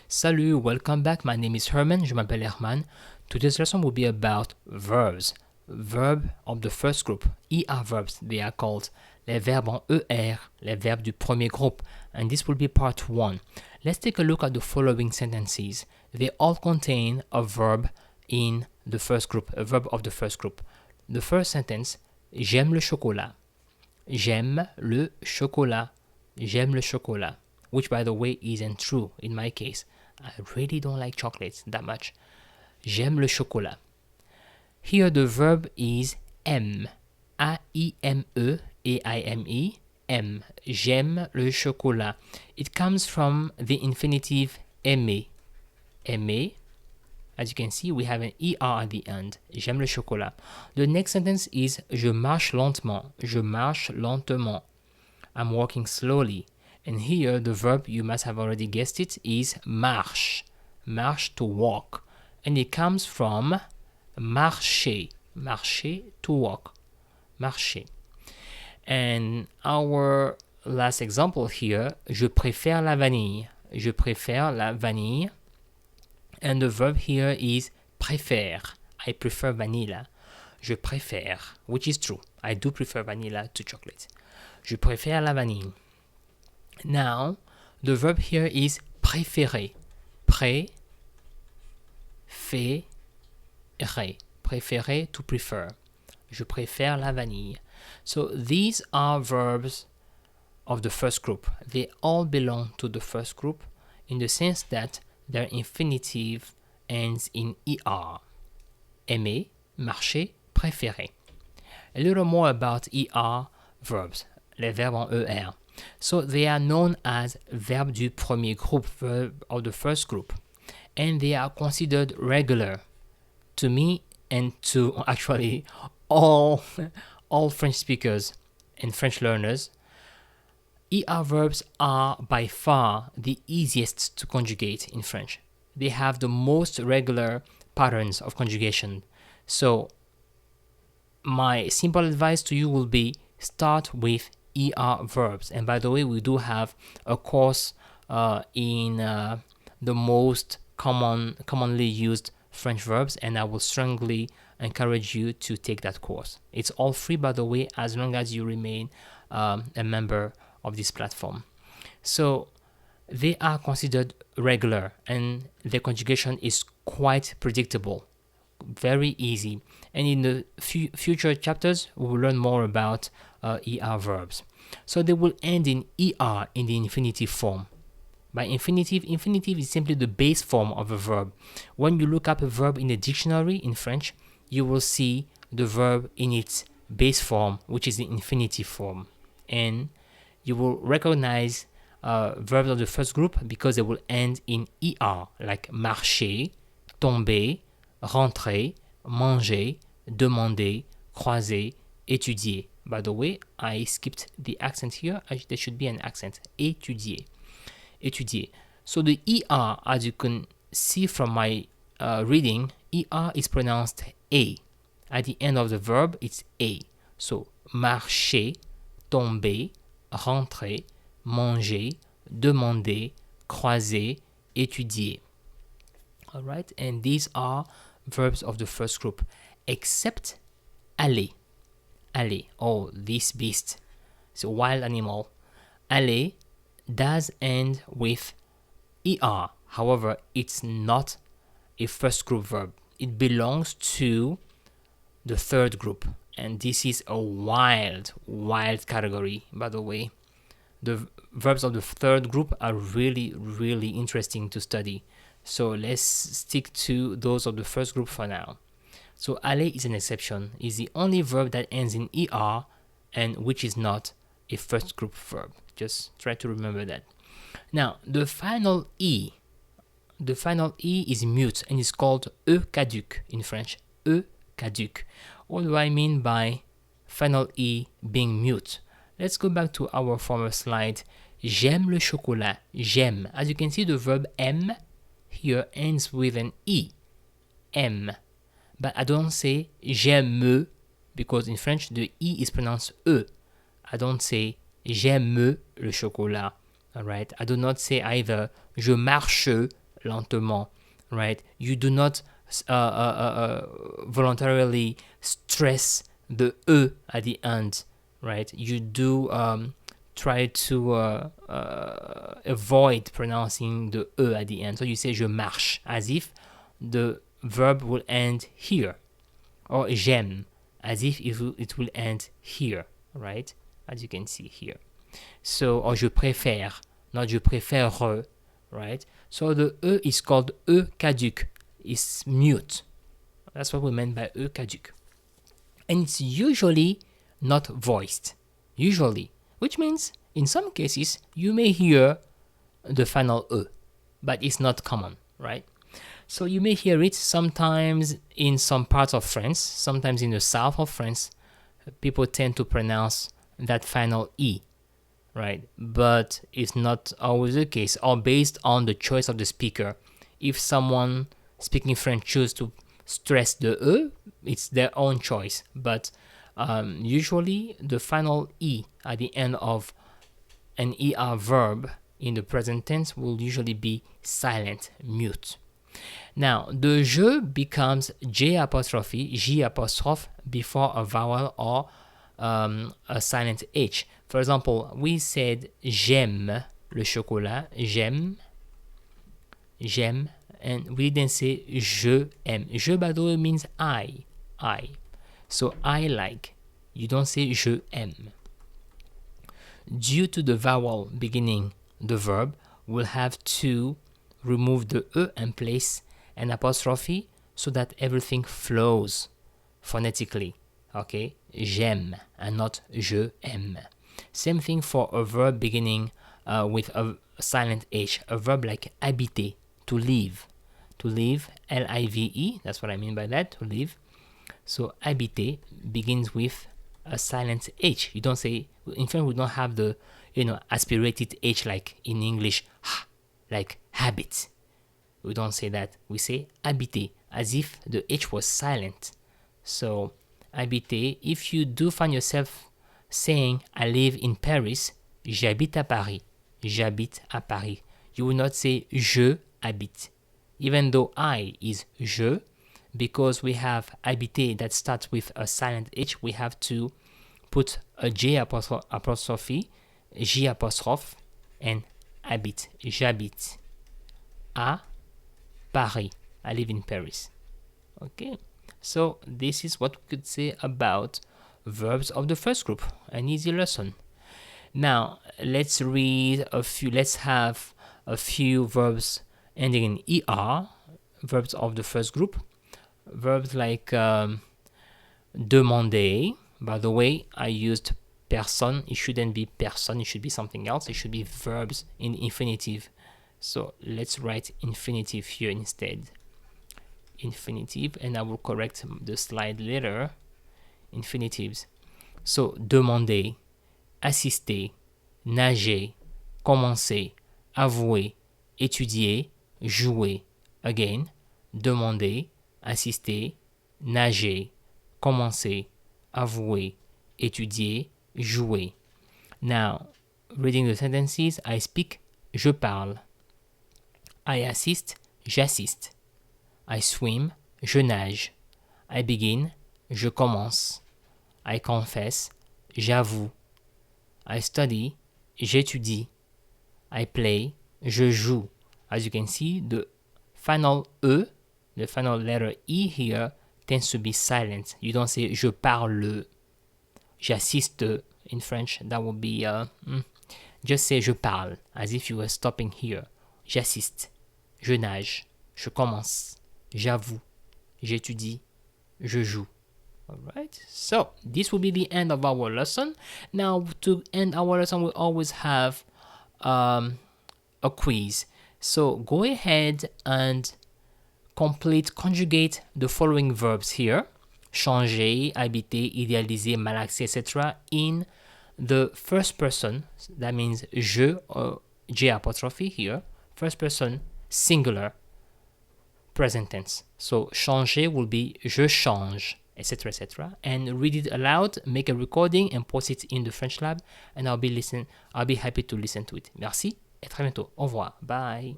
Salut, welcome back. My name is Herman. Je m'appelle Herman. Today's lesson will be about verbs. Verb of the first group. ER-Verbs, they are called. Les verbes en ER, les verbes du premier groupe. And this will be part 1. Let's take a look at the following sentences. They all contain a verb in the first group, a verb of the first group. The first sentence, j'aime le chocolat. J'aime le chocolat. J'aime le chocolat. Which, by the way, isn't true in my case. I really don't like chocolates that much. J'aime le chocolat. Here the verb is aime. A-I-M-E, A-I-M-E, aime. J'aime le chocolat. It comes from the infinitive aimer. Aimer. As you can see, we have an ER at the end. J'aime le chocolat. The next sentence is je marche lentement. Je marche lentement. I'm walking slowly. And here, the verb, you must have already guessed it, is marche. Marche, to walk. And it comes from marcher. Marcher, to walk. Marcher. And our last example here, je préfère la vanille. Je préfère la vanille. And the verb here is préfère. I prefer vanilla. Je préfère, which is true. I do prefer vanilla to chocolate. Je préfère la vanille. Now, the verb here is préférer. Préférer. Préférer, to prefer. Je préfère la vanille. So these are verbs of the first group. They all belong to the first group in the sense that their infinitive ends in ER. Aimer, marcher, préférer. A little more about ER verbs, les verbes en ER. So they are known as verbes du premier groupe, verb of the first group. And they are considered regular to me and to actually all French speakers and French learners. ER verbs are by far the easiest to conjugate in French. They have the most regular patterns of conjugation. So my simple advice to you will be start with ER verbs. And by the way, we do have a course in the most commonly used French verbs, and I will strongly encourage you to take that course. It's all free, by the way, as long as you remain a member of this platform. So they are considered regular, and their conjugation is quite predictable, very easy. And in the future chapters, we will learn more about ER verbs. So they will end in ER in the infinitive form. By infinitive is simply the base form of a verb. When you look up a verb in a dictionary in French, you will see the verb in its base form, which is the infinitive form. And you will recognize verbs of the first group because they will end in ER, like marcher, tomber, rentrer, manger, demander, croiser, étudier. By the way, I skipped the accent here. There should be an accent. Étudier. Étudier. So the ER, as you can see from my reading, ER is pronounced A. At the end of the verb, it's A. So marcher, tomber, rentrer, manger, demander, croiser, étudier. All right, and these are verbs of the first group, except aller. Aller, oh, this beast. It's a wild animal. Aller does end with ER. However, it's not a first group verb. It belongs to the third group. And this is a wild category, by the way. The verbs of the third group are really, really interesting to study. So let's stick to those of the first group for now. So aller is an exception. It's the only verb that ends in ER and which is not a first group verb. Just try to remember that. Now, the final E is mute and is called E caduc in French. E caduc. What do I mean by final E being mute? Let's go back to our former slide. J'aime le chocolat. J'aime. As you can see, the verb aime here ends with an E. Aime. But I don't say j'aime because in French the E is pronounced E. I don't say j'aime le chocolat. Alright? I do not say either je marche lentement, right? You do not voluntarily stress the E at the end, right? You do try to avoid pronouncing the E at the end. So you say je marche, as if the verb will end here, or j'aime, as if it will end here, right? As you can see here. So, or je préfère, not je préfère, right? So the E is called E caduc. It's mute. That's what we meant by E caduc. And it's usually not voiced. Usually. Which means, in some cases, you may hear the final E, but it's not common, right? So you may hear it sometimes in some parts of France, sometimes in the south of France. People tend to pronounce that final E, right? But it's not always the case, or based on the choice of the speaker. If someone speaking French chooses to stress the E, it's their own choice. But usually the final E at the end of an ER verb in the present tense will usually be silent, mute. Now, the je becomes J apostrophe, J apostrophe before a vowel or a silent H. For example, we said j'aime le chocolat, j'aime, and we didn't say je aime. Je, by the way, means I. So I like. You don't say je aime. Due to the vowel beginning the verb, we'll have to remove the E and place an apostrophe so that everything flows phonetically. Okay? J'aime and not je aime. Same thing for a verb beginning with a silent H. A verb like habiter, to live. To live, L-I-V-E, that's what I mean by that, to live. So habiter begins with a silent H. You don't say, in fact, we don't have the, aspirated H like in English, like habit. We don't say that. We say habiter, as if the H was silent. So habiter, if you do find yourself saying, I live in Paris, j'habite à Paris. J'habite à Paris. You will not say je habite. Even though I is je, because we have habiter that starts with a silent H, we have to put a J apostrophe, J apostrophe, and habite. J'habite à Paris. I live in Paris. Okay, so this is what we could say about verbs of the first group. An easy lesson. Now let's have a few verbs ending in ER, verbs of the first group. Verbs like demander. By the way, I used personne. It shouldn't be personne, it should be something else. It should be verbs in infinitive. So let's write infinitive here instead. Infinitive, and I will correct the slide later. Infinitives. So demander, assister, nager, commencer, avouer, étudier, jouer. Again, demander, assister, nager, commencer, avouer, étudier, jouer. Now, reading the sentences, I speak, je parle. I assist, j'assiste. I swim, je nage. I begin, je commence. I confess, j'avoue. I study, j'étudie. I play, je joue. As you can see, the final E, the final letter E here, tends to be silent. You don't say je parle, j'assiste in French. That would be, just say je parle, as if you were stopping here. J'assiste, je nage, je commence, j'avoue, j'étudie, je joue. Alright, so this will be the end of our lesson. Now, to end our lesson, we always have a quiz. So go ahead and conjugate the following verbs here: changer, habiter, idéaliser, malaxer, etc. in the first person. That means je, or J apostrophe here, first person singular present tense. So changer will be je change, etc., etc. And read it aloud, make a recording and post it in the French Lab, and I'll be happy to listen to it. Merci et très bientôt. Au revoir. Bye.